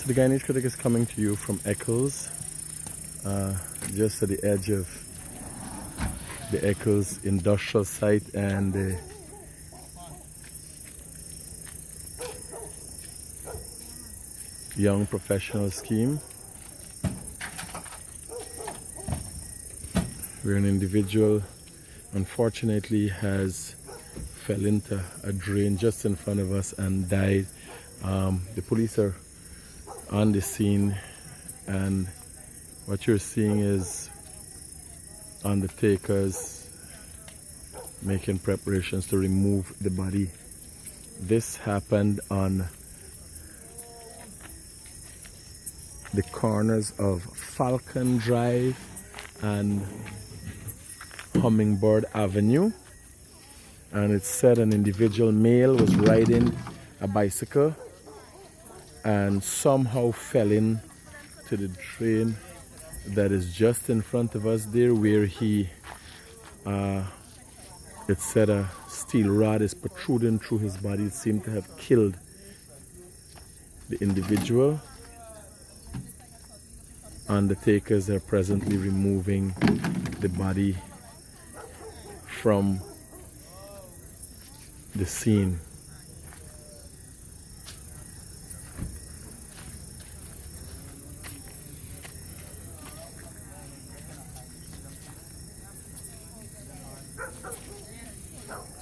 The Guyanese Critic is coming to you from ECCLES, just at the edge of the ECCLES industrial site and the young professional scheme, where an individual unfortunately has fell into a drain just in front of us and died. The police are on the scene, and what you're seeing is undertakers making preparations to remove the body. This happened on the corners of Falcon Drive and Hummingbird Avenue, and it said an individual male was riding a bicycle and somehow fell into the drain that is just in front of us there, where he it said a steel rod is protruding through his body. It seemed to have killed the individual. Undertakers are presently removing the body from the scene.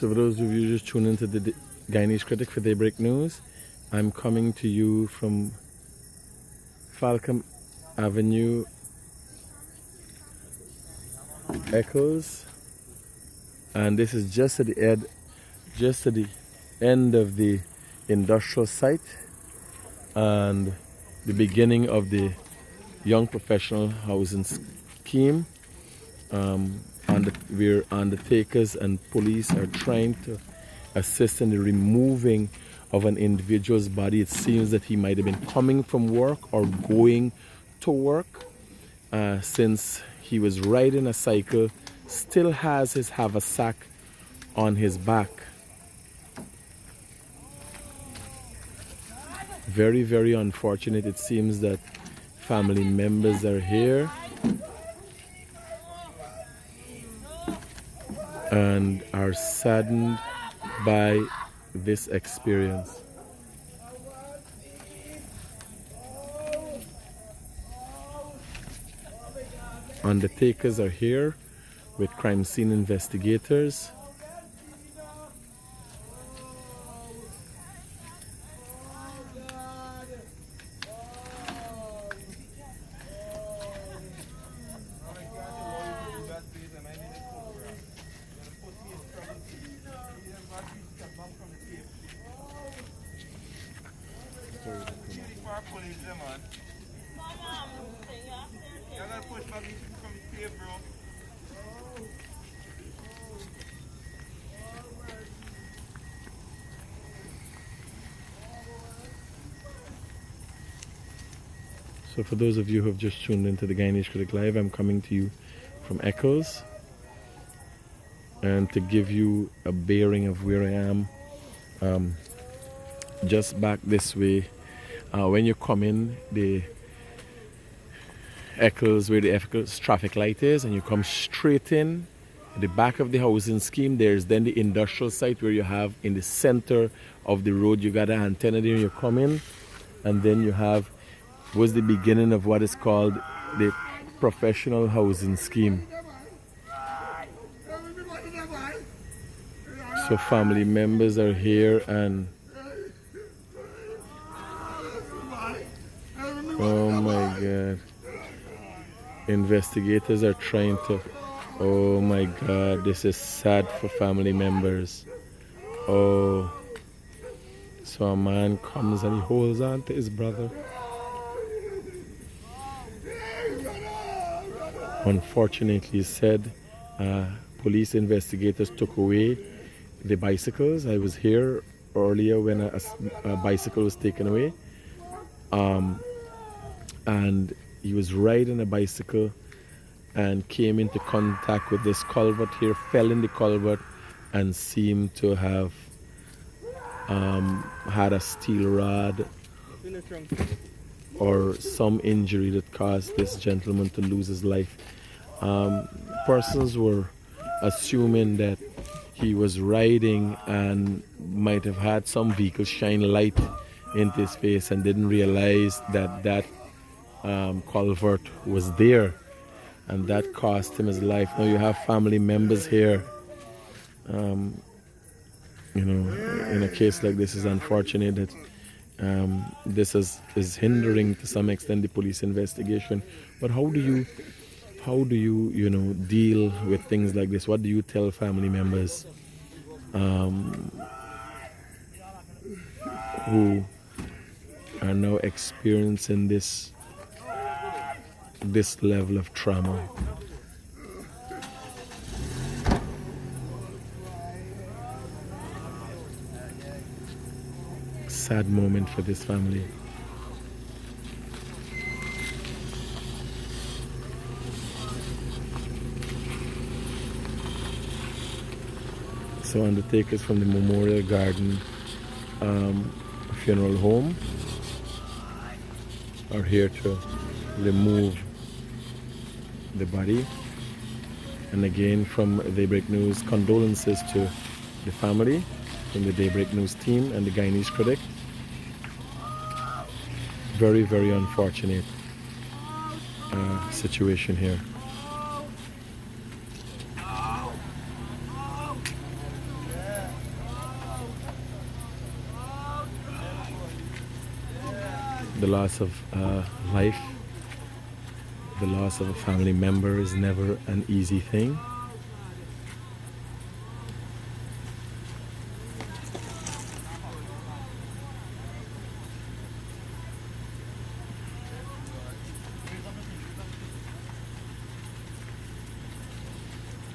So for those of you just tuning into the Guyanese Critic for Daybreak News, I'm coming to you from Falcon Avenue, ECCLES, and this is just at the end of the industrial site and the beginning of the young professional housing scheme, where undertakers and police are trying to assist in the removing of an individual's body. It seems that he might have been coming from work or going to work, since he was riding a cycle, still has his haversack on his back. Very, very unfortunate. It seems that family members are here and are saddened by this experience. Undertakers are here with crime scene investigators. So for those of you who have just tuned into the Guyanese Critic Live, I'm coming to you from ECCLES, and to give you a bearing of where I am, just back this way. When you come in the ECCLES, where the ECCLES traffic light is, and you come straight in the back of the housing scheme, there's then the industrial site where you have in the center of the road, you got an antenna there, you come in, and then you have was the beginning of what is called the professional housing scheme. So family members are here, and oh my God, investigators are trying to, oh my God, this is sad for family members. Oh, so a man comes and he holds on to his brother. Unfortunately, he said police investigators took away the bicycles. I was here earlier when a bicycle was taken away, and he was riding a bicycle and came into contact with this culvert here, fell in the culvert, and seemed to have had a steel rod or some injury that caused this gentleman to lose his life. Persons were assuming that he was riding and might have had some vehicle shine light into his face and didn't realize that culvert was there, and that cost him his life. Now you have family members here. In a case like this, is unfortunate that this is hindering to some extent the police investigation. But how do you deal with things like this? What do you tell family members who are now experiencing this level of trauma? Sad moment for this family. So undertakers from the Memorial Garden Funeral Home are here to remove the body. And again, from Daybreak News, condolences to the family from the Daybreak News team and the Guyanese Critic. Very, very unfortunate situation here. The loss of life, the loss of a family member is never an easy thing.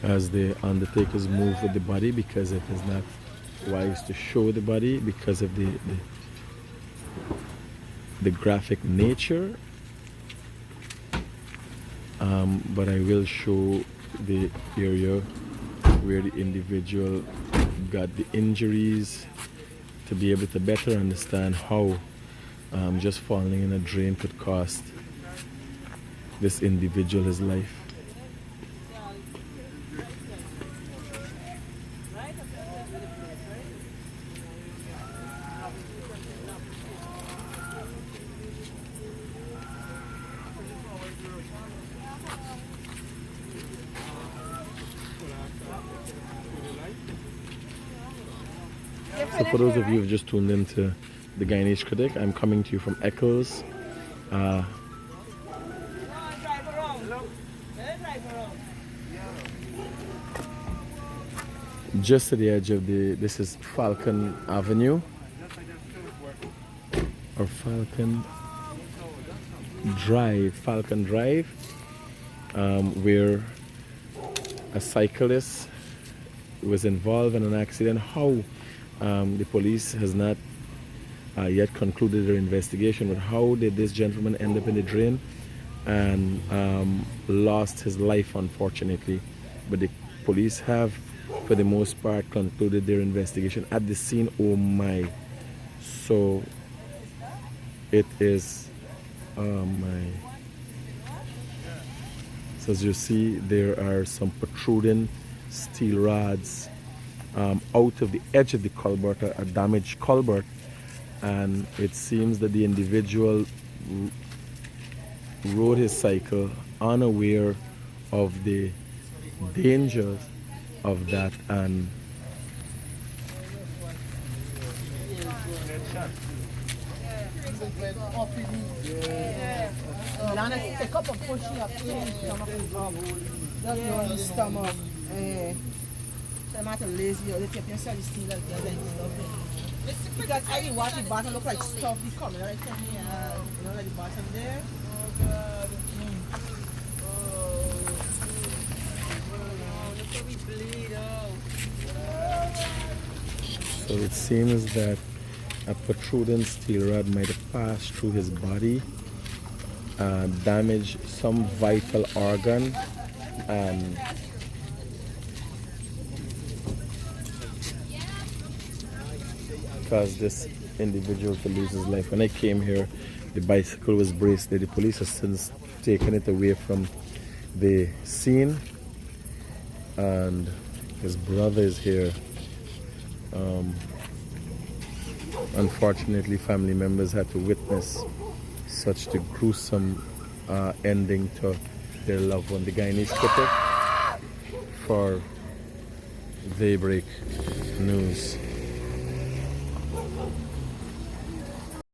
As the undertakers move with the body, because it is not wise to show the body because of the graphic nature, but I will show the area where the individual got the injuries to be able to better understand how just falling in a drain could cost this individual his life. So for those of you who've just tuned into the Guyanese Critic, I'm coming to you from ECCLES. Just at the edge of this is Falcon Avenue, or Falcon Drive, where a cyclist was involved in an accident. How the police has not yet concluded their investigation, but how did this gentleman end up in the drain and lost his life, unfortunately. But the police have, for the most part, concluded their investigation at the scene. Oh my. So it is, oh my. So as you see, there are some protruding steel rods out of the edge of the culvert, a damaged culvert, and it seems that the individual rode his cycle unaware of the dangers of that, and because I watch the bottom look like stuff is coming right from here. You know, like the bottom there. Oh God. Look how we bleed out. so it seems that a protruding steel rod might have passed through his body, damaged some vital organ, and caused this individual to lose his life. When I came here, The bicycle was bracelet. The police has since taken it away from the scene, and his brother is here. Unfortunately, family members had to witness such a gruesome ending to their loved one. The Guyanese Critic for Daybreak News.